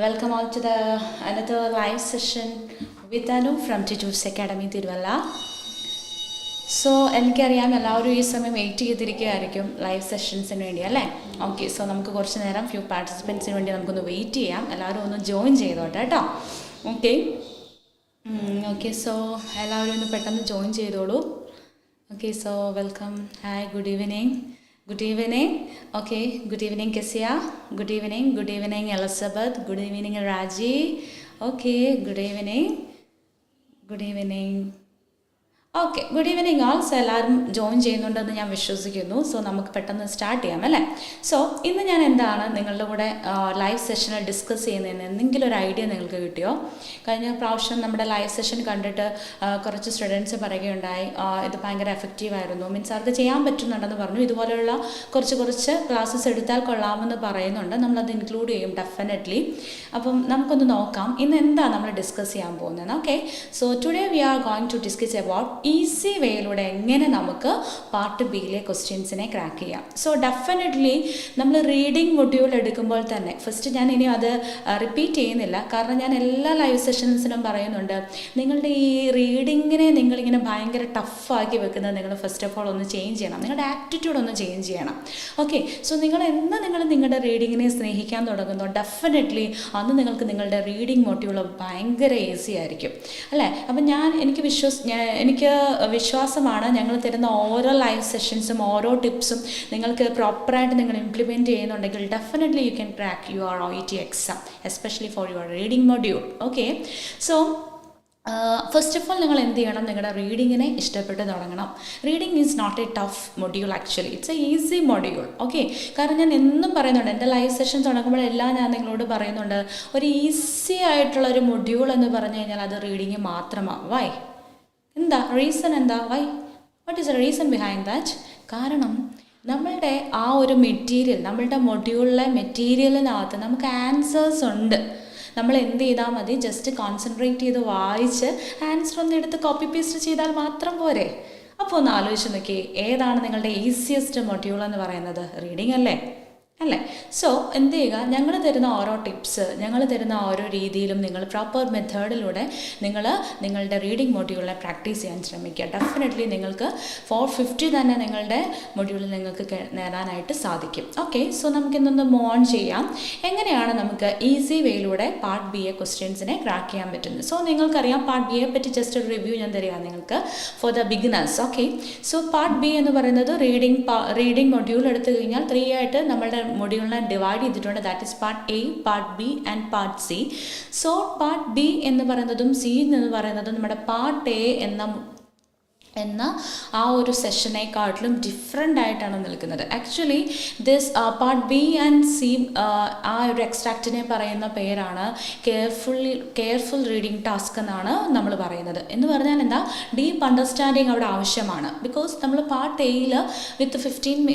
Welcome all to the another live session with Anu from Tiju's Academy Tiruvalla. So എനിക്കറിയാം എല്ലാവരും ഈ സമയം wait ചെയ്തിരിക്കുകയായിരിക്കും live സെഷൻസിന് വേണ്ടി അല്ലേ? ഓക്കെ, സോ നമുക്ക് കുറച്ച് നേരം ഫ്യൂ പാർട്ടിസിപ്പൻസിന് വേണ്ടി നമുക്കൊന്ന് വെയിറ്റ് ചെയ്യാം. എല്ലാവരും ഒന്ന് ജോയിൻ ചെയ്തോട്ടെ കേട്ടോ. ഓക്കെ ഓക്കെ സോ എല്ലാവരും ഒന്ന് പെട്ടെന്ന് ജോയിൻ ചെയ്തോളൂ. Okay so welcome. Hi, good evening. Good evening. Okay, good evening Kesia. Good evening Elizabeth. Good evening Raji. Okay, good evening. Okay, good evening all. So എല്ലാവരും join ചെയ്യുന്നുണ്ടെന്ന് ഞാൻ വിശ്വസിക്കുന്നു. So നമുക്ക് പെട്ടെന്ന് സ്റ്റാർട്ട് ചെയ്യാം അല്ലേ? സോ ഇന്ന് ഞാൻ എന്താണ് നിങ്ങളുടെ കൂടെ ലൈവ് സെഷനിൽ ഡിസ്കസ് ചെയ്യുന്നതിന് എന്തെങ്കിലും ഒരു ഐഡിയ നിങ്ങൾക്ക് കിട്ടിയോ? കഴിഞ്ഞ പ്രാവശ്യം നമ്മുടെ ലൈവ് സെഷൻ കണ്ടിട്ട് കുറച്ച് സ്റ്റുഡൻസ് പറയുകയുണ്ടായി ഇത് ഭയങ്കര എഫക്റ്റീവായിരുന്നു, മീൻസ് അവർക്ക് ചെയ്യാൻ പറ്റുന്നുണ്ടെന്ന് പറഞ്ഞു. ഇതുപോലെയുള്ള കുറച്ച് ക്ലാസ്സസ് എടുത്താൽ കൊള്ളാമെന്ന് പറയുന്നുണ്ട്. നമ്മളത് ഇൻക്ലൂഡ് ചെയ്യും ഡെഫിനറ്റ്ലി. അപ്പം നമുക്കൊന്ന് നോക്കാം ഇന്ന് എന്താ നമ്മൾ ഡിസ്കസ് ചെയ്യാൻ പോകുന്നത്. Okay, so today we are going to discuss about easy വേയിലൂടെ എങ്ങനെ നമുക്ക് പാർട്ട് ബിയിലെ ക്വസ്റ്റ്യൻസിനെ ക്രാക്ക് ചെയ്യാം. സോ ഡെഫിനറ്റ്ലി നമ്മൾ റീഡിംഗ് മൊഡ്യൂൾ എടുക്കുമ്പോൾ തന്നെ ഫസ്റ്റ് ഞാൻ ഇനി അത് റിപ്പീറ്റ് ചെയ്യുന്നില്ല, കാരണം ഞാൻ എല്ലാ ലൈവ് സെഷൻസിനും പറയുന്നുണ്ട് നിങ്ങളുടെ ഈ റീഡിങ്ങിനെ നിങ്ങളിങ്ങനെ ഭയങ്കര ടഫാക്കി വെക്കുന്നത് നിങ്ങൾ ഫസ്റ്റ് ഓഫ് ഓൾ ഒന്ന് ചേഞ്ച് ചെയ്യണം, നിങ്ങളുടെ ആറ്റിറ്റ്യൂഡ് ഒന്ന് ചേഞ്ച് ചെയ്യണം. ഓക്കെ, സോ നിങ്ങൾ നിങ്ങളുടെ റീഡിങ്ങിനെ സ്നേഹിക്കാൻ തുടങ്ങുന്നു, ഡെഫിനറ്റ്ലി അന്ന് നിങ്ങൾക്ക് നിങ്ങളുടെ റീഡിംഗ് മൊഡ്യൂൾ ഭയങ്കര ഈസി ആയിരിക്കും അല്ലേ? അപ്പം എനിക്ക് വിശ്വാസമാണ് ഞങ്ങൾ തരുന്ന ഓരോ ലൈവ് സെഷൻസും ഓരോ ടിപ്സും നിങ്ങൾക്ക് പ്രോപ്പറായിട്ട് നിങ്ങൾ ഇംപ്ലിമെൻറ്റ് ചെയ്യുന്നുണ്ടെങ്കിൽ definitely you can crack your OET exam, especially for your reading module. Okay, so first of all നിങ്ങൾ എന്ത് ചെയ്യണം, നിങ്ങളുടെ റീഡിങ്ങിനെ ഇഷ്ടപ്പെട്ട് തുടങ്ങണം. Reading is not a tough module, actually it's a easy module. Okay, കാരണം ഞാൻ എന്നും പറയുന്നുണ്ട്, എൻ്റെ ലൈവ് സെഷൻ തുടങ്ങുമ്പോഴെല്ലാം ഞാൻ നിങ്ങളോട് പറയുന്നുണ്ട് ഒരു ഈസി ആയിട്ടുള്ള ഒരു മൊഡ്യൂൾ എന്ന് പറഞ്ഞു കഴിഞ്ഞാൽ അത് റീഡിങ് മാത്രമാണ്. വൈ? എന്താ റീസൺ? എന്താ why? What is a reason behind that? കാരണം നമ്മളുടെ ആ ഒരു മെറ്റീരിയൽ, നമ്മളുടെ മൊഡ്യൂളിലെ മെറ്റീരിയലിനകത്ത് നമുക്ക് ആൻസേഴ്സ് ഉണ്ട്. നമ്മൾ എന്ത് ചെയ്താൽ മതി, ജസ്റ്റ് കോൺസെൻട്രേറ്റ് ചെയ്ത് വായിച്ച് ആൻസർ ഒന്ന് എടുത്ത് കോപ്പി പേസ്റ്റ് ചെയ്താൽ മാത്രം പോരെ. അപ്പോൾ ഒന്ന് ആലോചിച്ച് നോക്കി, ഏതാണ് നിങ്ങളുടെ ഈസിയസ്റ്റ് മൊഡ്യൂൾ എന്ന് പറയുന്നത്? റീഡിംഗ് അല്ലേ? സോ എന്ത് ചെയ്യുക, ഞങ്ങൾ തരുന്ന ഓരോ ടിപ്സ്, ഞങ്ങൾ തരുന്ന ഓരോ രീതിയിലും നിങ്ങൾ പ്രോപ്പർ മെത്തേഡിലൂടെ നിങ്ങളുടെ റീഡിംഗ് മൊഡ്യൂളിനെ പ്രാക്ടീസ് ചെയ്യാൻ ശ്രമിക്കുക. ഡെഫിനറ്റ്ലി നിങ്ങൾക്ക് 450 തന്നെ നിങ്ങളുടെ മൊഡ്യൂളിൽ നിങ്ങൾക്ക് നേടാനായിട്ട് സാധിക്കും. ഓക്കെ, സോ നമുക്കിന്നൊന്ന് മൂവ് ഓൺ ചെയ്യാം. എങ്ങനെയാണ് നമുക്ക് ഈസി വേയിലൂടെ പാർട്ട് ബി എ ക്വസ്റ്റ്യൻസിനെ ക്രാക്ക് ചെയ്യാൻ പറ്റുന്നത്? സോ നിങ്ങൾക്കറിയാം പാർട്ട് ബി യെ പറ്റി ജസ്റ്റ് ഒരു റിവ്യൂ ഞാൻ തരിക നിങ്ങൾക്ക് for the beginners. Okay, so part B എന്ന് പറയുന്നത് റീഡിംഗ് മൊഡ്യൂൾ എടുത്തു കഴിഞ്ഞാൽ 3 ആയിട്ട് നമ്മളുടെ മൊഡ്യൂളിനെ ഡിവൈഡ് ചെയ്തിട്ടുണ്ട്. That is part A, part B and part C. So part B എന്ന് പറയുന്നതും സി എന്ന് പറയുന്നതും നമ്മുടെ പാർട്ട് എ എന്ന ആ ഒരു സെഷനെക്കാട്ടിലും ഡിഫറെൻ്റ് ആയിട്ടാണ് നിൽക്കുന്നത്. Actually this part B and C ആ ഒരു എക്സ്ട്രാക്റ്റിനെ പറയുന്ന പേരാണ് കെയർഫുൾ റീഡിംഗ് ടാസ്ക് എന്നാണ് നമ്മൾ പറയുന്നത്. എന്ന് പറഞ്ഞാൽ എന്താ, ഡീപ്പ് അണ്ടർസ്റ്റാൻഡിങ് അവിടെ ആവശ്യമാണ്. ബിക്കോസ് നമ്മൾ പാർട്ട് എയിൽ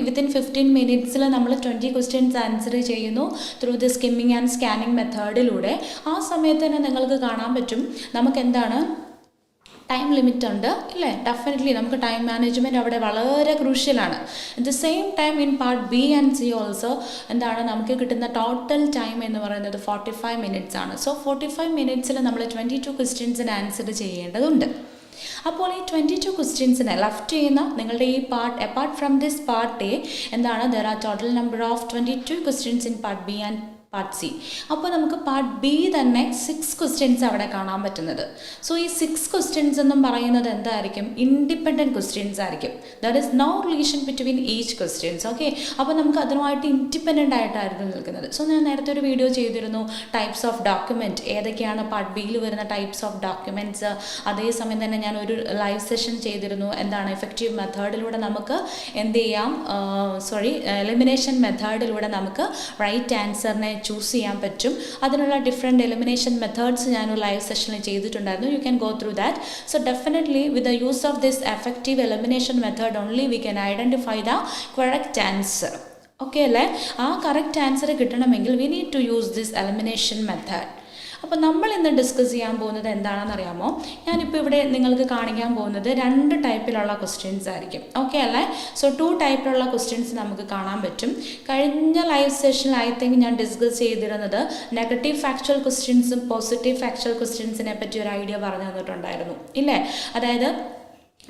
വിത്തിൻ 15 മിനിറ്റ്സിൽ നമ്മൾ 20 ക്വസ്റ്റ്യൻസ് ആൻസർ ചെയ്യുന്നു through the skimming and scanning മെത്തേഡിലൂടെ. ആ സമയത്ത് തന്നെ നിങ്ങൾക്ക് കാണാൻ പറ്റും നമുക്ക് എന്താണ് ടൈം ലിമിറ്റ് ഉണ്ട് ഇല്ലേ? ഡെഫിനറ്റ്ലി നമുക്ക് ടൈം മാനേജ്മെൻറ്റ് അവിടെ വളരെ ക്രൂഷ്യലാണ്. At the same time in part B and C also എന്താണ് നമുക്ക് കിട്ടുന്ന ടോട്ടൽ ടൈം എന്ന് പറയുന്നത് 45 മിനിറ്റ്സ് ആണ്. സോ 45 മിനിറ്റ്സിൽ നമ്മൾ 22 ക്വസ്റ്റ്യൻസിന് ആൻസർ ചെയ്യേണ്ടതുണ്ട്. അപ്പോൾ ഈ 22 ക്വസ്റ്റ്യൻസിനെ ലെഫ്റ്റ് ചെയ്യുന്ന നിങ്ങളുടെ ഈ part, apart from this part A എന്താണ്, there are total number of 22 questions in part B and part C. അപ്പോൾ നമുക്ക് പാർട്ട് ബി തന്നെ 6 ക്വസ്റ്റ്യൻസ് അവിടെ കാണാൻ പറ്റുന്നത്. സോ ഈ 6 ക്വസ്റ്റ്യൻസ് എന്നും പറയുന്നത് എന്തായിരിക്കും, ഇൻഡിപെൻഡൻറ്റ് ക്വസ്റ്റ്യൻസ് ആയിരിക്കും. There is no relation between each questions. Okay, അപ്പോൾ നമുക്ക് അതിനുമായിട്ട് ഇൻഡിപെൻഡൻ്റ് ആയിട്ടായിരുന്നു നിൽക്കുന്നത്. സോ ഞാൻ നേരത്തെ ഒരു വീഡിയോ ചെയ്തിരുന്നു ടൈപ്സ് ഓഫ് ഡോക്യുമെൻറ്റ്, ഏതൊക്കെയാണ് പാർട്ട് ബിയിൽ വരുന്ന ടൈപ്സ് ഓഫ് ഡോക്യുമെൻറ്റ്സ്. അതേസമയം തന്നെ ഞാൻ ഒരു ലൈവ് സെഷൻ ചെയ്തിരുന്നു എന്താണ് എഫക്റ്റീവ് മെത്തേഡിലൂടെ നമുക്ക് എന്ത് ചെയ്യാം, എലിമിനേഷൻ മെത്തേഡിലൂടെ നമുക്ക് റൈറ്റ് ആൻസറിനെ ചൂസ് ചെയ്യാൻ പറ്റും. അതിനുള്ള ഡിഫറെൻറ്റ് എലിമിനേഷൻ മെത്തേഡ്സ് ഞാൻ ലൈവ് സെഷനിൽ ചെയ്തിട്ടുണ്ടായിരുന്നു. You can go through that. So definitely with the use of this effective elimination method only we can identify the correct answer. Okay അല്ലേ? ആ കറക്റ്റ് ആൻസർ കിട്ടണമെങ്കിൽ we need to use this elimination method. അപ്പോൾ നമ്മൾ ഇന്ന് discuss ചെയ്യാൻ പോകുന്നത് എന്താണെന്ന് അറിയാമോ? ഞാനിപ്പോൾ ഇവിടെ നിങ്ങൾക്ക് കാണിക്കാൻ പോകുന്നത് 2 ടൈപ്പിലുള്ള ക്വസ്റ്റ്യൻസ് ആയിരിക്കും. ഓക്കെ അല്ലേ? സോ 2 ടൈപ്പിലുള്ള ക്വസ്റ്റ്യൻസ് നമുക്ക് കാണാൻ പറ്റും. കഴിഞ്ഞ ലൈവ് സെഷനിൽ ഐ തിങ്ക് ഞാൻ ഡിസ്കസ് ചെയ്തിരുന്നത് നെഗറ്റീവ് ഫാക്ച്വൽ ക്വസ്റ്റ്യൻസും പോസിറ്റീവ് ഫാക്ച്വൽ ക്വസ്റ്റ്യൻസിനെ പറ്റി ഒരു ഐഡിയ പറഞ്ഞു തന്നിട്ടുണ്ടായിരുന്നു ഇല്ലേ? അതായത്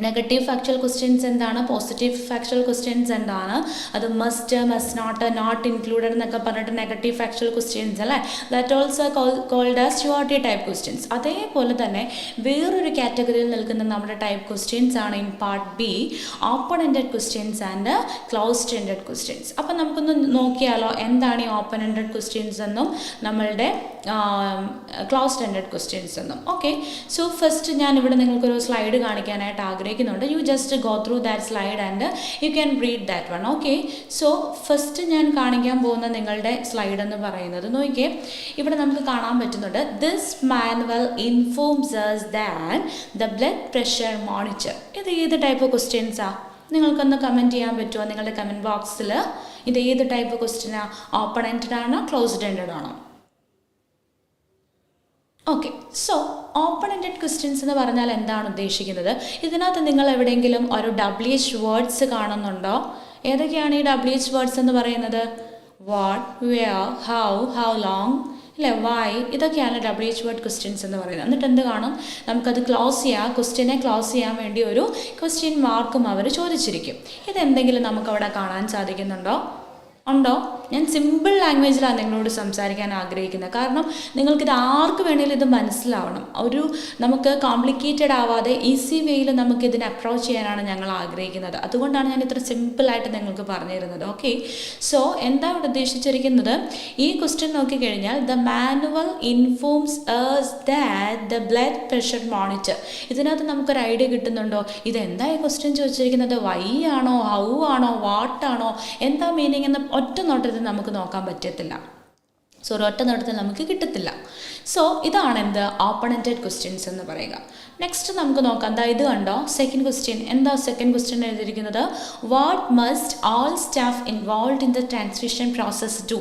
നെഗറ്റീവ് ഫാക്ച്വൽ ക്വസ്റ്റ്യൻസ് എന്താണ്, പോസിറ്റീവ് ഫാക്ച്വൽ ക്വസ്റ്റ്യൻസ് എന്താണ്, അത് മസ്റ്റ് നോട്ട് നോട്ട് ഇൻക്ലൂഡഡ് എന്നൊക്കെ പറഞ്ഞിട്ട് നെഗറ്റീവ് ഫാക്ച്വൽ ക്വസ്റ്റ്യൻസ് അല്ലേ, that also called as surety type questions. അതേപോലെ തന്നെ വേറൊരു കാറ്റഗറിയിൽ നിൽക്കുന്ന നമ്മുടെ ടൈപ്പ് ക്വസ്റ്റ്യൻസ് ആണ് in part B open ended questions and closed ended questions. അപ്പം നമുക്കൊന്ന് നോക്കിയാലോ എന്താണ് ഈ ഓപ്പൺ എൻഡഡ് ക്വസ്റ്റ്യൻസ് എന്നും നമ്മളുടെ ക്ലോസ്ഡ് എൻഡഡ് ക്വസ്റ്റ്യൻസ് എന്നും. ഓക്കെ, സോ ഫസ്റ്റ് ഞാനിവിടെ നിങ്ങൾക്കൊരു സ്ലൈഡ് കാണിക്കാനായിട്ട് ആഗ്രഹിക്കുന്നുണ്ട്. You just go through that slide and you can read that one. Okay, so first ഞാൻ കാണിക്കാൻ പോകുന്ന നിങ്ങളുടെ സ്ലൈഡ് എന്ന് പറയുന്നത് നോക്കിയേ, ഇവിടെ നമുക്ക് കാണാൻ പറ്റുന്നുണ്ട് this manual informs us that the blood pressure monitor. ഇത് ഏത് ടൈപ്പ് ക്വസ്റ്റ്യൻസാ? നിങ്ങൾക്കൊന്ന് കമൻറ്റ് ചെയ്യാൻ പറ്റുമോ നിങ്ങളുടെ കമൻറ്റ് ബോക്സിൽ? ഇത് ഏത് ടൈപ്പ് ക്വസ്റ്റ്യനാ? ഓപ്പൺ എൻഡഡ് ആണോ ക്ലോസ്ഡ് എൻഡഡ് ആണോ? Okay, so open ended questions എന്ന് പറഞ്ഞാൽ എന്താണ് ഉദ്ദേശിക്കുന്നത്? ഇതിനകത്ത് നിങ്ങൾ എവിടെയെങ്കിലും ഒരു WH വേർഡ്സ് കാണുന്നുണ്ടോ? ഏതൊക്കെയാണ് ഈ WH വേർഡ്സ് എന്ന് പറയുന്നത്? വാട്ട്, വെയർ, ഹൗ ലോങ് അല്ലേ, വൈ, ഇതൊക്കെയാണ് WH വേർഡ് ക്വസ്റ്റ്യൻസ് എന്ന് പറയുന്നത്. എന്നിട്ട് എന്ത് കാണും? നമുക്കത് ക്ലോസ് ചെയ്യാം, ക്വസ്റ്റ്യനെ ക്ലോസ് ചെയ്യാൻ വേണ്ടി ഒരു ക്വസ്റ്റ്യൻ മാർക്കും അവർ ചോദിച്ചിരിക്കും. ഇതെന്തെങ്കിലും നമുക്കവിടെ കാണാൻ സാധിക്കുന്നുണ്ടോ? ഉണ്ടോ? ഞാൻ സിമ്പിൾ ലാംഗ്വേജിലാണ് നിങ്ങളോട് സംസാരിക്കാൻ ആഗ്രഹിക്കുന്നത്. കാരണം നിങ്ങൾക്കിത് ആർക്ക് വേണമെങ്കിലും ഇത് മനസ്സിലാവണം. നമുക്ക് കോംപ്ലിക്കേറ്റഡ് ആവാതെ ഈസി വേയിൽ നമുക്കിതിനെ അപ്രോച്ച് ചെയ്യാനാണ് ഞങ്ങൾ ആഗ്രഹിക്കുന്നത്. അതുകൊണ്ടാണ് ഞാൻ ഇത്ര സിമ്പിളായിട്ട് നിങ്ങൾക്ക് പറഞ്ഞു തരുന്നത്. ഓക്കെ, സോ എന്താ ഇവിടെ ഉദ്ദേശിച്ചിരിക്കുന്നത്? ഈ ക്വസ്റ്റ്യൻ നോക്കിക്കഴിഞ്ഞാൽ the manual informs us that the blood pressure monitor. ഇതിനകത്ത് നമുക്കൊരു ഐഡിയ കിട്ടുന്നുണ്ടോ? ഇതെന്താ ഈ ക്വസ്റ്റ്യൻ ചോദിച്ചിരിക്കുന്നത്? വൈ ആണോ, ഹൗ ആണോ, വാട്ട് ആണോ, എന്താ മീനിങ് എന്ന് ഒറ്റ നോട്ടത്തിൽ നമുക്ക് നോക്കാൻ പറ്റത്തില്ല. സോ ഒരൊറ്റ നോട്ടത്തിൽ നമുക്ക് കിട്ടത്തില്ല. സോ ഇതാണ് എന്ത് ഓപ്പൺ എൻഡഡ് ക്വസ്റ്റ്യൻസ് എന്ന് പറയുക. നെക്സ്റ്റ് നമുക്ക് നോക്കാം. എന്താ ഇത് കണ്ടോ? Second question. എന്താ സെക്കൻഡ് ക്വസ്റ്റ്യൻ എഴുതിയിരിക്കുന്നത്? What must all staff involve in the translation process do?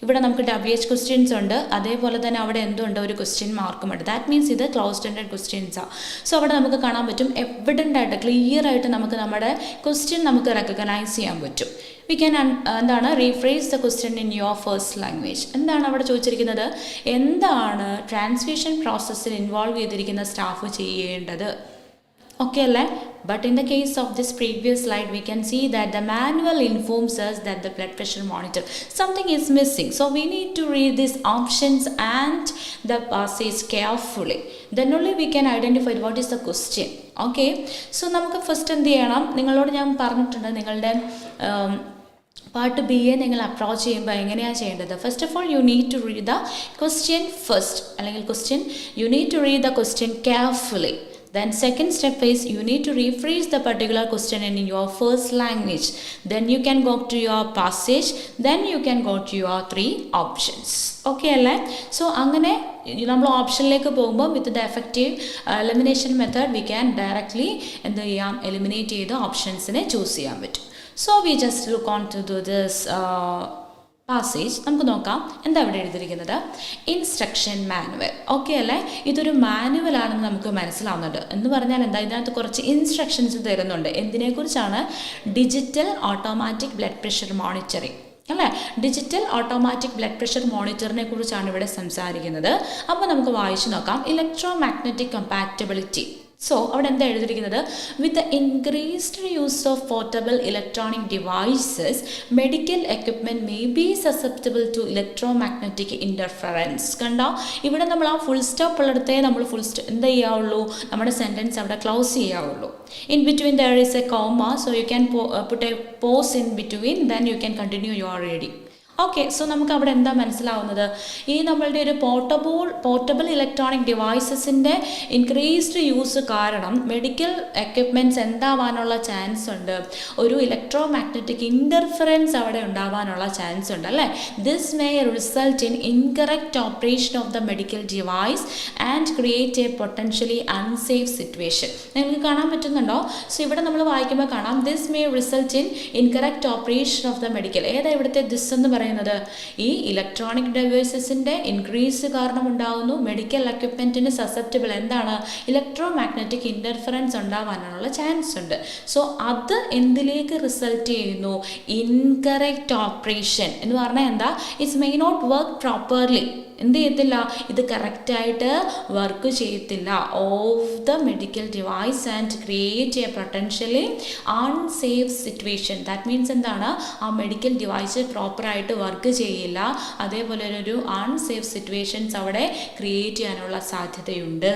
ഇവിടെ നമുക്ക് WH ക്വസ്റ്റ്യൻസ് ഉണ്ട്, അതേപോലെ തന്നെ അവിടെ എന്തുണ്ട്? ഒരു ക്വസ്റ്റ്യൻ മാർക്കും ഉണ്ട്. ദാറ്റ് മീൻസ് ഇത് ക്ലോസ്ഡ് എൻഡഡ് ക്വസ്റ്റ്യൻസാണ്. സോ അവിടെ നമുക്ക് കാണാൻ പറ്റും എവിഡൻ്റ് ആയിട്ട് ക്ലിയർ ആയിട്ട് നമുക്ക് നമ്മുടെ ക്വസ്റ്റ്യൻ നമുക്ക് റെക്കഗ്നൈസ് ചെയ്യാൻ പറ്റും. വി ക്യാൻ എന്താണ് rephrase the question in your first language. എന്താണ് അവിടെ ചോദിച്ചിരിക്കുന്നത്? എന്താണ് ട്രാൻസ്ലേഷൻ പ്രോസസ്സിൽ ഇൻവോൾവ് ചെയ്തിരിക്കുന്ന സ്റ്റാഫ് ചെയ്യേണ്ടത്? ഓക്കെ അല്ലേ? But in the case of this previous slide, we can see that the manual informs us that the blood pressure monitor, something is missing. So we need to read these options and the passage carefully. Then only we can identify what is the question. Okay, so നമുക്ക് first എന്ത് ചെയ്യണം? നിങ്ങളോട് ഞാൻ പറഞ്ഞിട്ടുണ്ട് നിങ്ങളുടെ part B A നിങ്ങൾ approach ചെയ്യുമ്പോൾ എങ്ങനെയാണ് ചെയ്യേണ്ടത്? First of all you need to read the question first, അല്ലെങ്കിൽ you need to read the question carefully. Then second step is you need to rephrase the particular question in your first language. Then you can go to your passage. Then you can go to your 3 options. Okay അല്ലേ? So അങ്ങനെ നമ്മൾ ഓപ്ഷനിലേക്ക് പോകുമ്പോൾ with the effective elimination method we can directly എന്ത് ചെയ്യാം? Eliminate ചെയ്ത് ഓപ്ഷൻസിനെ choose ചെയ്യാൻ പറ്റും. So we just look on to the this passage. നമുക്ക് നോക്കാം എന്താ ഇവിടെ എഴുതിയിരിക്കുന്നത്. Instruction manual. ഓക്കെ അല്ലേ? ഇതൊരു മാനുവൽ ആണെന്ന് നമുക്ക് മനസ്സിലാവുന്നുണ്ട്. എന്ന് പറഞ്ഞാൽ എന്താ? ഇതിനകത്ത് കുറച്ച് ഇൻസ്ട്രക്ഷൻസ് തരുന്നുണ്ട്. എന്തിനെക്കുറിച്ചാണ്? Digital automatic blood pressure monitoring അല്ലേ? ഡിജിറ്റൽ ഓട്ടോമാറ്റിക് ബ്ലഡ് പ്രഷർ മോണിറ്ററിനെ കുറിച്ചാണ് ഇവിടെ സംസാരിക്കുന്നത്. അപ്പോൾ നമുക്ക് വായിച്ചു നോക്കാം. Electro magnetic compatibility. സോ അവിടെ എന്താ എഴുതിയിരിക്കുന്നത്? With the increased use of portable electronic devices medical equipment may be susceptible to electro magnetic interference. കണ്ടോ? ഇവിടെ നമ്മൾ ആ ഫുൾ സ്റ്റോപ്പ് ഉള്ളിടത്തേ നമ്മൾ എന്ത് ചെയ്യാവുള്ളൂ? നമ്മുടെ സെൻറ്റൻസ് അവിടെ close ചെയ്യാവുള്ളൂ. In between there is a comma, so you can put a pause in between, then you can continue your reading. Okay, so നമുക്ക് അവിടെ എന്താ മനസ്സിലാവുന്നത്? ഈ നമ്മളുടെ ഒരു പോർട്ടബിൾ ഇലക്ട്രോണിക് ഡിവൈസസിൻ്റെ ഇൻക്രീസ്ഡ് യൂസ് കാരണം മെഡിക്കൽ എക്യുപ്മെൻറ്റ്സ് എന്താവാനുള്ള ചാൻസ് ഉണ്ട്? ഒരു ഇലക്ട്രോ മാഗ്നറ്റിക് ഇൻ്റർഫറൻസ് അവിടെ ഉണ്ടാവാനുള്ള ചാൻസ് ഉണ്ട് അല്ലേ? This may result in incorrect operation of the medical device and create a potentially unsafe situation. നിങ്ങൾക്ക് കാണാൻ പറ്റുന്നുണ്ടോ? സോ ഇവിടെ നമ്മൾ വായിക്കുമ്പോൾ കാണാം this may result in incorrect operation of the medical. ഏതാ ഇവിടുത്തെ ദിസ് എന്ന് പറയുന്നത്? പറയുന്നത്? ഈ ഇലക്ട്രോണിക് ഡിവൈസസിൻ്റെ ഇൻക്രീസ് കാരണം ഉണ്ടാകുന്നു മെഡിക്കൽ എക്യുപ്മെൻറ്റിന് സസെപ്റ്റബിൾ എന്താണ്? ഇലക്ട്രോ മാഗ്നറ്റിക് ഇൻ്റർഫറൻസ് ഉണ്ടാവാനുള്ള ചാൻസ് ഉണ്ട്. സോ അത് എന്തിലേക്ക് റിസൾട്ട് ചെയ്യുന്നു? ഇൻകറക്റ്റ് ഓപ്പറേഷൻ എന്ന് പറഞ്ഞാൽ എന്താ? It's may not work properly. എന്ത് ചെയ്യത്തില്ല? ഇത് കറക്റ്റായിട്ട് വർക്ക് ചെയ്യത്തില്ല. Of the medical device and create a potentially unsafe situation. That means എന്താണ്? ആ മെഡിക്കൽ ഡിവൈസ് പ്രോപ്പറായിട്ട് വർക്ക് ചെയ്യില്ല, അതേപോലെ ഒരു അൺസേഫ് സിറ്റുവേഷൻസ് അവിടെ ക്രിയേറ്റ് ചെയ്യാനുള്ള സാധ്യതയുണ്ട്.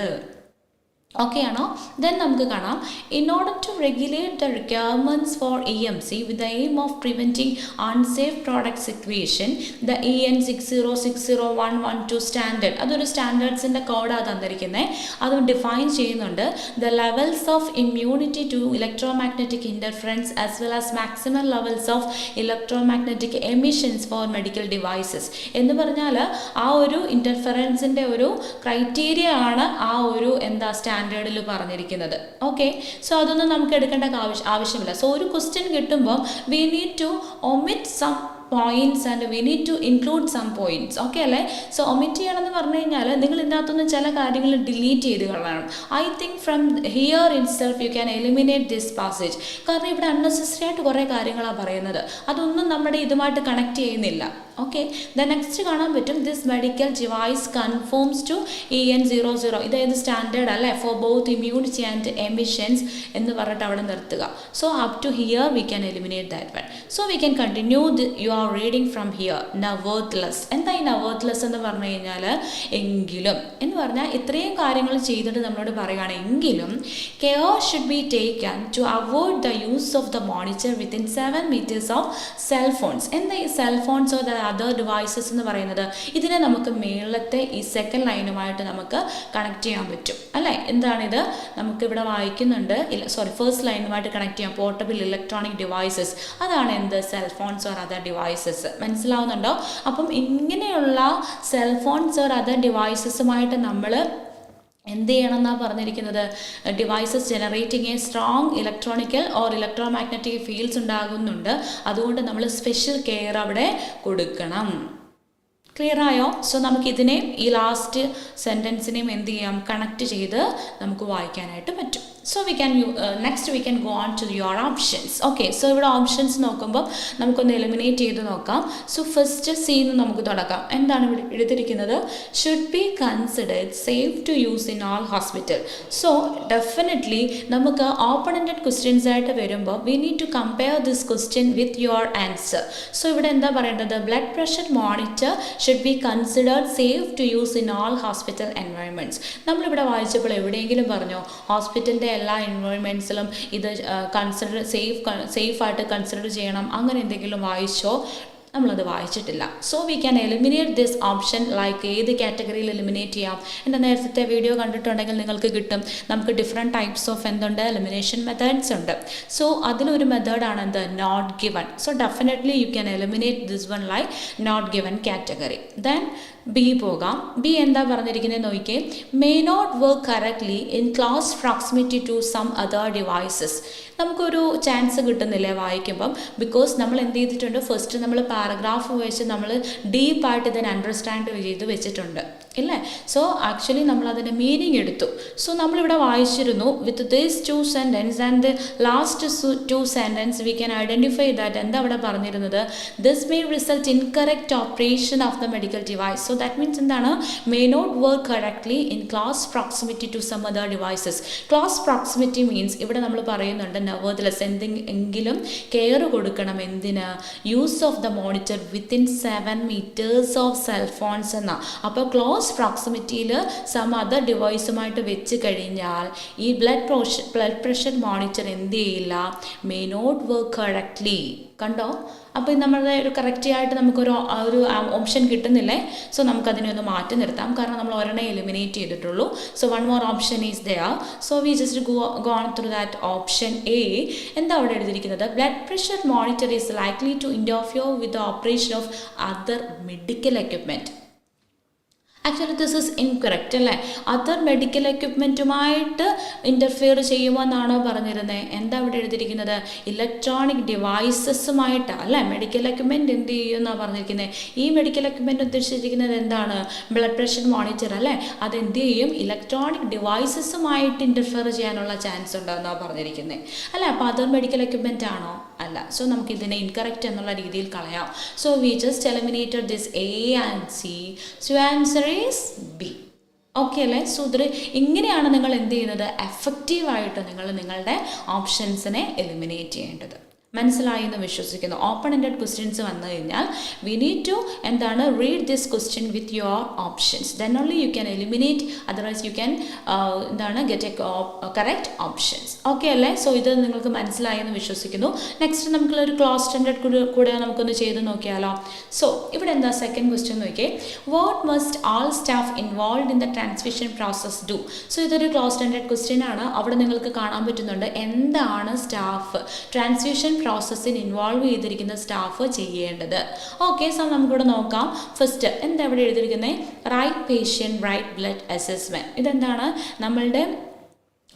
ഓക്കെ ആണോ? ദെൻ നമുക്ക് കാണാം, in order to regulate the requirements for EMC with the aim of preventing unsafe product situation the EN 6060112 standard, അതൊരു സ്റ്റാൻഡേർഡ്സിൻ്റെ കോഡാണ് തന്നിരിക്കുന്നത്. അത് ഡിഫൈൻ ചെയ്യുന്നുണ്ട്. The levels of immunity to electro magnetic interference as well as maximum levels of electro magnetic emissions for medical devices എന്ന് പറഞ്ഞാൽ ആ ഒരു ഇൻ്റർഫറൻസിൻ്റെ ഒരു ക്രൈറ്റീരിയ ആണ് ആ ഒരു എന്താ സ്റ്റാൻഡേർഡിൽ പറഞ്ഞിരിക്കുന്നത്. ഓക്കെ, സോ അതൊന്നും നമുക്ക് എടുക്കേണ്ട ആവശ്യമില്ല. സോ ഒരു ക്വസ്റ്റ്യൻ കിട്ടുമ്പോൾ we need to omit some points and we need to include some points. Okay അല്ലേ? സോ ഒമിറ്റ് ചെയ്യണമെന്ന് പറഞ്ഞു കഴിഞ്ഞാൽ നിങ്ങൾ ഇതിനകത്തുനിന്ന് ചില കാര്യങ്ങൾ ഡിലീറ്റ് ചെയ്ത് കളയണം. I think from here in self U can eliminate this passage. കാരണം ഇവിടെ അൺനെസസറി ആയിട്ട് കുറേ കാര്യങ്ങളാണ് പറയുന്നത്, അതൊന്നും നമ്മുടെ ഇതുമായിട്ട് കണക്ട് ചെയ്യുന്നില്ല. ഓക്കെ, ദ നെക്സ്റ്റ് കാണാൻ പറ്റും, this medical device conforms to EN 00. ഇതേത് സ്റ്റാൻഡേർഡ് അല്ലേ? For both immunity and emissions എന്ന് പറഞ്ഞിട്ട് അവിടെ നിർത്തുക. So up to here we can eliminate that one. So we can continue you are reading from here. Nevertheless. എന്താ ഈ നവേർത്ത്ലെസ് എന്ന് പറഞ്ഞു കഴിഞ്ഞാൽ? എങ്കിലും എന്ന് പറഞ്ഞാൽ ഇത്രയും കാര്യങ്ങൾ ചെയ്തിട്ട് നമ്മളോട് പറയുകയാണ് എങ്കിലും care should be taken to avoid the use of the monitor within 7 meters of cell phones. എന്താ ഈ cell phones or the other devices എന്ന് പറയുന്നത്? ഇതിനെ നമുക്ക് മേളത്തെ ഈ സെക്കൻഡ് ലൈനുമായിട്ട് നമുക്ക് കണക്ട് ചെയ്യാൻ പറ്റും അല്ലേ? എന്താണിത്? നമുക്കിവിടെ വായിക്കുന്നുണ്ട്, ഫസ്റ്റ് ലൈനുമായിട്ട് കണക്ട് ചെയ്യാം. പോർട്ടബിൾ ഇലക്ട്രോണിക് ഡിവൈസസ്, അതാണ് എന്ത്? Cell phones or other devices. മനസ്സിലാവുന്നുണ്ടോ? അപ്പം ഇങ്ങനെയുള്ള സെൽ ഫോൺസ് ഓർ അതർ ഡിവൈസസുമായിട്ട് നമ്മൾ എന്ത് ചെയ്യണം എന്നാണ് പറഞ്ഞിരിക്കുന്നത്? Devices generating A strong electronical or electro magnetic fields ഉണ്ടാകുന്നുണ്ട്. അതുകൊണ്ട് നമ്മൾ സ്പെഷ്യൽ കെയർ അവിടെ കൊടുക്കണം. ക്ലിയർ ആയോ? സോ നമുക്കിതിനെയും ഈ ലാസ്റ്റ് സെൻറ്റൻസിനെയും എന്ത് ചെയ്യാം? കണക്ട് ചെയ്ത് നമുക്ക് വായിക്കാനായിട്ട് പറ്റും. So we can next we can go on to your options. Okay, so ഇവിടെ ഓപ്ഷൻസ് നോക്കുമ്പോൾ നമുക്കൊന്ന് എലിമിനേറ്റ് ചെയ്ത് നോക്കാം. സോ ഫസ്റ്റ് സീന്ന് നമുക്ക് തുടങ്ങാം. എന്താണ് ഇവിടെ എഴുതിയിരിക്കുന്നത്? Should be considered safe to use in all hospital. So definitely നമുക്ക് ഓപ്പൺ എൻഡഡ് ക്വസ്റ്റ്യൻസ് ആയിട്ട് വരുമ്പോൾ we need to compare this question with your answer. So ഇവിടെ എന്താ പറയേണ്ടത്? Blood pressure monitor should be considered safe to use in all hospital environments. നമ്മളിവിടെ വായിച്ചപ്പോൾ എവിടെയെങ്കിലും പറഞ്ഞോ ഹോസ്പിറ്റലിൻ്റെ എല്ലാ എൻവയോൺമെൻറ്റ്സിലും ഇത് സേഫായിട്ട് കൺസിഡർ ചെയ്യണം അങ്ങനെ എന്തെങ്കിലും വായിച്ചോ? നമ്മളത് വായിച്ചിട്ടില്ല. So we can eliminate this option. Like ഏത് കാറ്റഗറിയിൽ എലിമിനേറ്റ് ചെയ്യാം? എൻ്റെ നേരത്തെ വീഡിയോ കണ്ടിട്ടുണ്ടെങ്കിൽ നിങ്ങൾക്ക് കിട്ടും. നമുക്ക് ഡിഫറെൻറ്റ് ടൈപ്സ് ഓഫ് എന്തുണ്ട്? എലിമിനേഷൻ മെത്തേഡ്സ് ഉണ്ട്. സോ അതിലൊരു മെത്തേഡാണ് എന്ത്? Not given. So definitely you can eliminate this one like not given category. Then B പോകാം. ബി എന്താ പറഞ്ഞിരിക്കുന്നത് നോക്കിയേ? May not work correctly in close proximity to some other devices. നമുക്കൊരു ചാൻസ് കിട്ടുന്നില്ലേ വായിക്കുമ്പം? ബിക്കോസ് നമ്മൾ എന്ത് ചെയ്തിട്ടുണ്ട്? ഫസ്റ്റ് നമ്മൾ പാരഗ്രാഫ് വെച്ച് നമ്മൾ ഡീപ്പായിട്ട് ഇതിനെ അണ്ടർസ്റ്റാൻഡ് ചെയ്ത് വെച്ചിട്ടുണ്ട് ഇല്ലേ? സോ ആക്ച്വലി നമ്മൾ അതിൻ്റെ മീനിങ് എടുത്തു. സോ നമ്മളിവിടെ വായിച്ചിരുന്നു with this 2 sentences and the last 2 sentences we can identify that. എന്താ അവിടെ പറഞ്ഞിരുന്നത്? This may result incorrect operation of the medical device. So that means എന്താണ്? May not work correctly in close proximity to some other devices. Close proximity means ഇവിടെ നമ്മൾ പറയുന്നുണ്ട് nevertheless എന്തെങ്കിലും care കൊടുക്കണം. എന്തിന്? Use of the monitor within 7 meters of cell phones എന്നാ. അപ്പോൾ close പ്രോക്സിമിറ്റിയിൽ സം അതർ ഡിവൈസുമായിട്ട് വെച്ച് കഴിഞ്ഞാൽ ഈ ബ്ലഡ് പ്രഷർ മോണിറ്റർ എന്ത് ചെയ്യില്ല? May not work correctly. കണ്ടോ? അപ്പോൾ നമ്മളുടെ ഒരു കറക്റ്റ് ആയിട്ട് നമുക്കൊരു ഓപ്ഷൻ കിട്ടുന്നില്ലേ? സോ നമുക്കതിനെ ഒന്ന് മാറ്റി നിർത്താം. കാരണം നമ്മൾ ഒരെണ്ണം എലിമിനേറ്റ് ചെയ്തിട്ടുള്ളൂ. So one more option is there. So we just go on through that option A. എന്താ അവിടെ എഴുതിയിരിക്കുന്നത്? Blood pressure monitor is likely to interfere with the operation of other medical equipment. Actually this is incorrect അല്ലേ. Other medical എക്യുപ്മെൻറ്റുമായിട്ട് interfere ചെയ്യുമെന്നാണോ പറഞ്ഞിരുന്നത്? എന്താ ഇവിടെ എഴുതിയിരിക്കുന്നത്? ഇലക്ട്രോണിക് ഡിവൈസസുമായിട്ട് അല്ലേ. മെഡിക്കൽ എക്യുപ്മെൻറ്റ് എന്ത് ചെയ്യുമെന്നാണ് പറഞ്ഞിരിക്കുന്നത്? ഈ മെഡിക്കൽ എക്യുപ്മെൻറ്റ് ഉദ്ദേശിച്ചിരിക്കുന്നത് എന്താണ്? ബ്ലഡ് പ്രഷർ മോണിറ്റർ അല്ലേ. അതെന്ത് ചെയ്യും? ഇലക്ട്രോണിക് ഡിവൈസസുമായിട്ട് ഇൻ്റർഫിയർ ചെയ്യാനുള്ള ചാൻസ് ഉണ്ടെന്നാണ് പറഞ്ഞിരിക്കുന്നത് അല്ലേ. അപ്പോൾ അതർ മെഡിക്കൽ എക്യുപ്മെൻ്റ് ആണോ? അല്ല. സോ നമുക്ക് ഇതിനെ ഇൻകറക്റ്റ് എന്നുള്ള രീതിയിൽ കളയാം. So we just eliminated this A and C. So answer is B. Okay അല്ലേ. സോ ഇത് ഇങ്ങനെയാണ് നിങ്ങൾ എന്ത് ചെയ്യുന്നത്? എഫക്റ്റീവായിട്ട് നിങ്ങൾ നിങ്ങളുടെ ഓപ്ഷൻസിനെ എലിമിനേറ്റ് ചെയ്യേണ്ടത്. മനസ്സിലായി എന്ന് വിശ്വസിക്കുന്നു. ഓപ്പൺ എൻഡഡ് ക്വസ്റ്റ്യൻസ് വന്നു കഴിഞ്ഞാൽ വി നീഡ് ടു എന്താണ് read this question with your options. Then only you can eliminate, otherwise you can എന്താണ് get a correct options. Okay അല്ലേ. സോ ഇത് നിങ്ങൾക്ക് മനസ്സിലായി എന്ന് വിശ്വസിക്കുന്നു. നെക്സ്റ്റ് നമുക്കുള്ളൊരു ക്ലോസ്ഡ് എൻഡഡ് കൂടെ നമുക്കൊന്ന് ചെയ്ത് നോക്കിയാലോ. സോ ഇവിടെ എന്താ സെക്കൻഡ് ക്വസ്റ്റ്യൻ നോക്കിയേ. What must all staff involve in the transmission process do? So ഇതൊരു ക്ലോസ്ഡ് എൻഡഡ് ക്വസ്റ്റ്യൻ ആണ്. അവിടെ നിങ്ങൾക്ക് കാണാൻ പറ്റുന്നുണ്ട് എന്താണ് സ്റ്റാഫ് ട്രാൻസ്മിഷൻ പ്രോസസ്സിൽ ഇൻവോൾവ് ചെയ്തിരിക്കുന്ന സ്റ്റാഫ് ചെയ്യേണ്ടത്. ഓക്കെ. സോ നമുക്കിവിടെ നോക്കാം. ഫസ്റ്റ് എന്താ ഇവിടെ എഴുതിയിരിക്കുന്നത്? Right patient right blood assessment. ഇതെന്താണ്? നമ്മളുടെ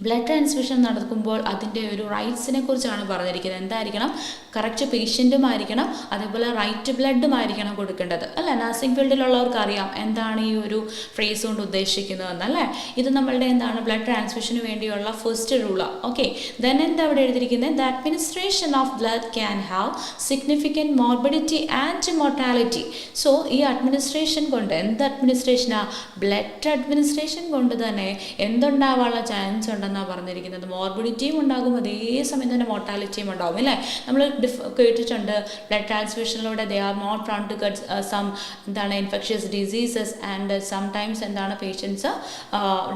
ബ്ലഡ് ട്രാൻസ്ഫ്യൂഷൻ നടക്കുമ്പോൾ അതിൻ്റെ ഒരു റൈറ്റ്സിനെ കുറിച്ചാണ് പറഞ്ഞിരിക്കുന്നത്. എന്തായിരിക്കണം? കറക്റ്റ് പേഷ്യൻറ്റുമായിരിക്കണം, അതേപോലെ റൈറ്റ് ബ്ലഡുമായിരിക്കണം കൊടുക്കേണ്ടത് അല്ലേ. നഴ്സിംഗ് ഫീൽഡിലുള്ളവർക്ക് അറിയാം എന്താണ് ഈ ഒരു ഫ്രേസ് കൊണ്ട് ഉദ്ദേശിക്കുന്നതെന്നല്ലേ. ഇത് നമ്മളുടെ എന്താണ് ബ്ലഡ് ട്രാൻസ്ഫ്യൂഷന് വേണ്ടിയുള്ള ഫസ്റ്റ് റൂളാണ്. ഓക്കെ. ദെൻ എന്താ ഇവിടെ എഴുതിയിരിക്കുന്നത്? The administration of blood can have significant morbidity and mortality. So ഈ അഡ്മിനിസ്ട്രേഷൻ കൊണ്ട് എന്ത് അഡ്മിനിസ്ട്രേഷനാണ്? ബ്ലഡ് അഡ്മിനിസ്ട്രേഷൻ കൊണ്ട് തന്നെ എന്തുണ്ടാവാനുള്ള ചാൻസ് ഉണ്ട് എന്നാണ് പറഞ്ഞിരിക്കുന്നത്? മോർബിഡിറ്റിയും ഉണ്ടാകും, അതേസമയം തന്നെ മോർട്ടാലിറ്റിയും ഉണ്ടാകും അല്ലേ. നമ്മൾ കേട്ടിട്ടുണ്ട് ബ്ലഡ് ട്രാൻസ്ഫ്യൂഷനിലൂടെ they are not prone to get some എന്താണ് ഇൻഫെക്ഷ്യസ് ഡിസീസസ് ആൻഡ് സംടൈംസ് എന്താണ് പേഷ്യൻസ്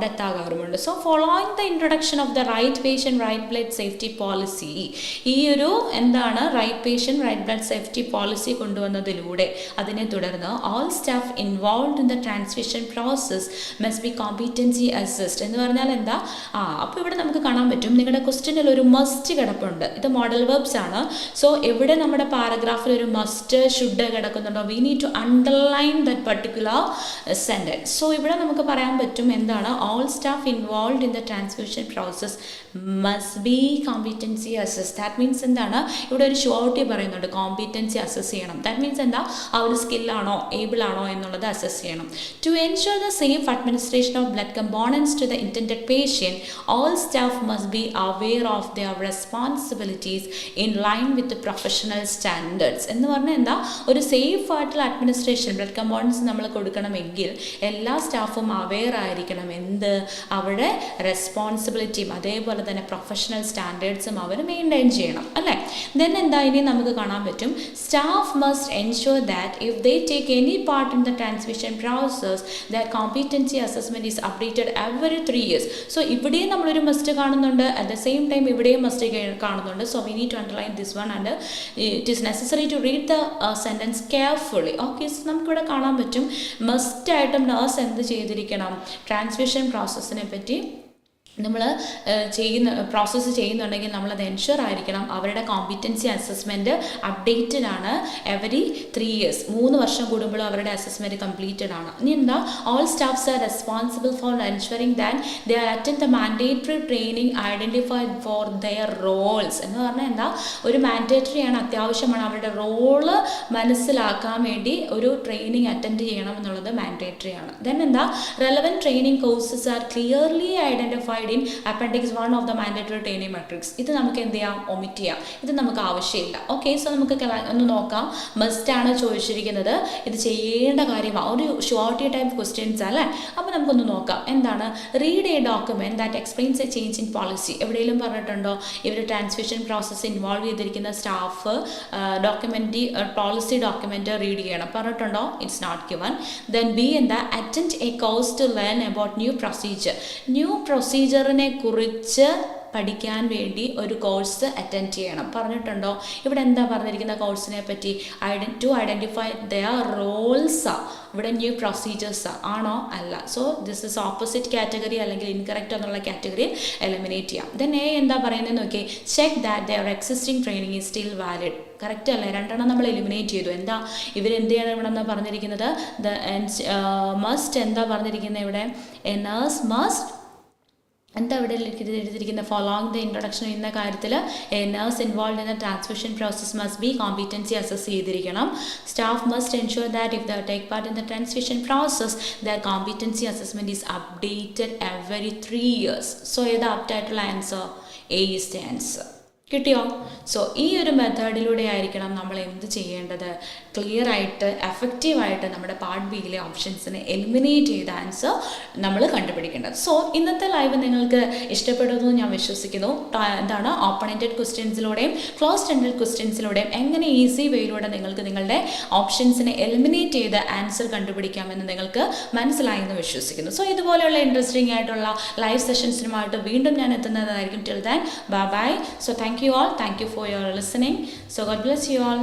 ഡെത്ത് ആകാറുമുണ്ട്. So following the introduction of the right patient right blood safety policy, ഈ ഒരു എന്താണ് right patient right blood safety policy കൊണ്ടുവന്നതിലൂടെ അതിനെ തുടർന്ന് all staff involve in the transfusion process must be competency assist എന്ന് പറഞ്ഞാൽ എന്താ? അപ്പോൾ ഇവിടെ നമുക്ക് കാണാൻ പറ്റും നിങ്ങളുടെ ക്വസ്റ്റ്യനിൽ ഒരു മസ്റ്റ് കിടപ്പുണ്ട്. ഇത് മോഡൽ വെർബ്സ് ആണ്. സോ എവിടെ നമ്മുടെ പാരഗ്രാഫിൽ ഒരു മസ്റ്റ് ഷുഡ് കിടക്കുന്നുണ്ടോ? We need to underline that particular sentence. So ഇവിടെ നമുക്ക് പറയാൻ പറ്റും എന്താണ്? All staff involve in the transfusion process must be competency assess. That means എന്താണ്? ഇവിടെ ഒരു ഷുവർട്ടി പറയുന്നുണ്ട് കോമ്പീറ്റൻസി അസസ് ചെയ്യണം. ദാറ്റ് മീൻസ് എന്താ? ആ ഒരു സ്കില്ലാണോ ഏബിൾ ആണോ എന്നുള്ളത് അസസ് ചെയ്യണം. To ensure the safe administration of blood components to the intended patient all staff must be aware of their responsibilities in line with the professional standards. എന്ന് പറഞ്ഞാൽ എന്താ? ഒരു സേഫ് ആയിട്ടുള്ള അഡ്മിനിസ്ട്രേഷൻ ബ്ലഡ് കമ്പോണൻസ് നമ്മൾ കൊടുക്കണമെങ്കിൽ എല്ലാ സ്റ്റാഫും അവെയർ ആയിരിക്കണം. എന്ത്? അവിടെ റെസ്പോൺസിബിലിറ്റിയും അതേപോലെ തന്നെ പ്രൊഫഷണൽ സ്റ്റാൻഡേർഡ്സും അവർ മെയിൻറ്റെയിൻ ചെയ്യണം അല്ലേ. ദെൻ എന്താ ഇനി നമുക്ക് കാണാൻ പറ്റും? Staff must ensure that if they take any part in the transmission process that competency assessment is updated every 3 years. So ഇവിടെയും നമ്മളൊരു മസ്റ്റ് കാണുന്നുണ്ട്, അറ്റ് ദ സെയിം ടൈം ഇവിടെയും മസ്റ്റ് കാണുന്നുണ്ട്. So we need to underline this one and it is necessary to read the sentence carefully. Okay. So നമുക്കിവിടെ കാണാൻ പറ്റും മസ്റ്റായിട്ടും nurse എന്ത് ചെയ്തിരിക്കണം? ട്രാൻസ്മിഷൻ പ്രോസസ്സിനെ പറ്റി നമ്മൾ പ്രോസസ്സ് ചെയ്യുന്നുണ്ടെങ്കിൽ നമ്മളത് എൻഷുർ ആയിരിക്കണം അവരുടെ കോമ്പീറ്റൻസി അസസ്മെൻറ്റ് അപ്ഡേറ്റഡ് ആണ് എവറി 3 years. 3 വർഷം കൂടുമ്പോൾ അവരുടെ അസസ്മെൻറ്റ് കംപ്ലീറ്റഡ് ആണ്. ഇനി എന്താ? All staffs are responsible for ensuring that they are attend the mandatory training identified for their roles. എന്ന് പറഞ്ഞാൽ എന്താ? ഒരു മാൻഡേറ്ററി ആണ്, അത്യാവശ്യമാണ്. അവരുടെ റോള് മനസ്സിലാക്കാൻ വേണ്ടി ഒരു ട്രെയിനിങ് അറ്റൻഡ് ചെയ്യണം എന്നുള്ളത് മാൻഡേറ്ററി ആണ്. ദെൻ എന്താ? Relevant training courses are clearly identified in appendix 1 of the mandatory training matrix. ഇത് നമുക്ക് എന്ത് ചെയ്യാം? ഒമിറ്റ് ചെയ്യാം. ഇത് നമുക്ക് ആവശ്യമില്ല. ഓക്കെ. സോ നമുക്ക് ഒന്ന് നോക്കാം. മസ്റ്റ് ആണ് ചോദിച്ചിരിക്കുന്നത്. ഇത് ചെയ്യേണ്ട കാര്യമാണ്. ഒരു ഷോർട്ടി ടൈപ്പ് ക്വസ്റ്റ്യൻസ് അല്ലേ. അപ്പോൾ നമുക്കൊന്ന് നോക്കാം. എന്താണ്? Read a document that explains a change in policy. എവിടെയെങ്കിലും പറഞ്ഞിട്ടുണ്ടോ ഇവർ ട്രാൻസ്മിഷൻ പ്രോസസ്സ് ഇൻവോൾവ് ചെയ്തിരിക്കുന്ന staff document policy document read ചെയ്യണം പറഞ്ഞിട്ടുണ്ടോ? It's not given. Then B എന്താ? Attend a course to learn about new procedure. New പ്രൊസീജിയറിനെ കുറിച്ച് പഠിക്കാൻ വേണ്ടി ഒരു കോഴ്സ് അറ്റൻഡ് ചെയ്യണം പറഞ്ഞിട്ടുണ്ടോ? ഇവിടെ എന്താ പറഞ്ഞിരിക്കുന്ന കോഴ്സിനെ പറ്റി? To identify their roles. ഇവിടെ ന്യൂ പ്രൊസീജിയേഴ്സ് ആണോ? അല്ല. So this is opposite category അല്ലെങ്കിൽ ഇൻകറക്റ്റ് എന്നുള്ള കാറ്റഗറി എലിമിനേറ്റ് ചെയ്യാം. ദെൻ എ എന്താ പറയുന്നത് നോക്കി? Check that their existing training is still valid. Correct അല്ലേ? രണ്ടെണ്ണം നമ്മൾ എലിമിനേറ്റ് ചെയ്തു. എന്താ ഇവരെന്ത് ചെയ്യണം ഇവിടെ നിന്ന് പറഞ്ഞിരിക്കുന്നത്? മസ്റ്റ് എന്താ പറഞ്ഞിരിക്കുന്നത് ഇവിടെ? എ നേഴ്സ് മസ്റ്റ് എന്താ ഇവിടെ എഴുതിയിരിക്കുന്നത്? ഫോളോയിങ് ദ ഇൻട്രൊഡക്ഷൻ എന്ന കാര്യത്തിൽ a nurse involve in the transmission process must be competency assess ചെയ്തിരിക്കണം. Staff must ensure that if the take part in the transmission process their competency assessment is updated every 3 years. So ഏതാ ആപ്റ്റായിട്ടുള്ള ആൻസർ? A is the answer. കിട്ടിയോ? So ഈ ഒരു മെത്തേഡിലൂടെ ആയിരിക്കണം നമ്മൾ എന്ത് ചെയ്യേണ്ടത്? ക്ലിയർ ആയിട്ട് എഫക്റ്റീവായിട്ട് നമ്മുടെ പാർട്ട് ബിയിലെ ഓപ്ഷൻസിനെ എലിമിനേറ്റ് ചെയ്ത ആൻസർ നമ്മൾ കണ്ടുപിടിക്കേണ്ടത്. സോ ഇന്നത്തെ ലൈവ് നിങ്ങൾക്ക് ഇഷ്ടപ്പെടുന്നു ഞാൻ വിശ്വസിക്കുന്നു. എന്താണ് ഓപ്പൺ എൻഡഡ് ക്വസ്റ്റ്യൻസിലൂടെയും ക്ലോസ്ഡ് എൻഡഡ് ക്വസ്റ്റ്യൻസിലൂടെയും എങ്ങനെ ഈസി വേയിലൂടെ നിങ്ങൾക്ക് നിങ്ങളുടെ ഓപ്ഷൻസിനെ എലിമിനേറ്റ് ചെയ്ത് ആൻസർ കണ്ടുപിടിക്കാമെന്ന് നിങ്ങൾക്ക് മനസ്സിലായെന്ന് വിശ്വസിക്കുന്നു. സോ ഇതുപോലെയുള്ള ഇൻട്രസ്റ്റിംഗ് ആയിട്ടുള്ള ലൈവ് സെഷൻസിനുമായിട്ട് വീണ്ടും ഞാൻ എത്തുന്നതായിരിക്കും. Till then bye bye. So thank you all. Thank you for your listening. So God bless you all.